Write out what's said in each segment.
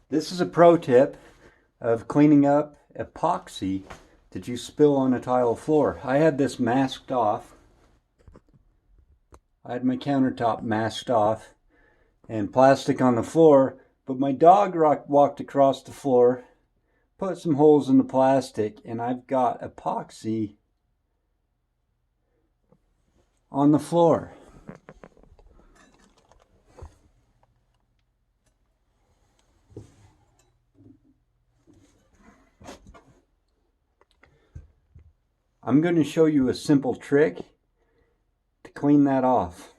This is a pro tip of cleaning up epoxy that you spill on a tile floor. I had this masked off. I had my countertop masked off and plastic on the floor, but my dog walked across the floor, put some holes in the plastic, and I've got epoxy on the floor. I'm going to show you a simple trick to clean that off.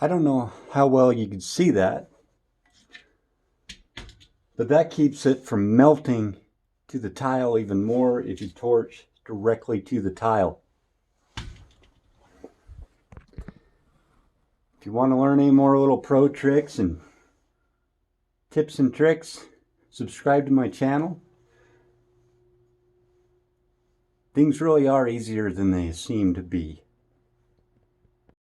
I don't know how well you can see that, but that keeps it from melting to the tile even more if you torch directly to the tile. If you want to learn any more little pro tricks and tips and tricks, subscribe to my channel. Things really are easier than they seem to be.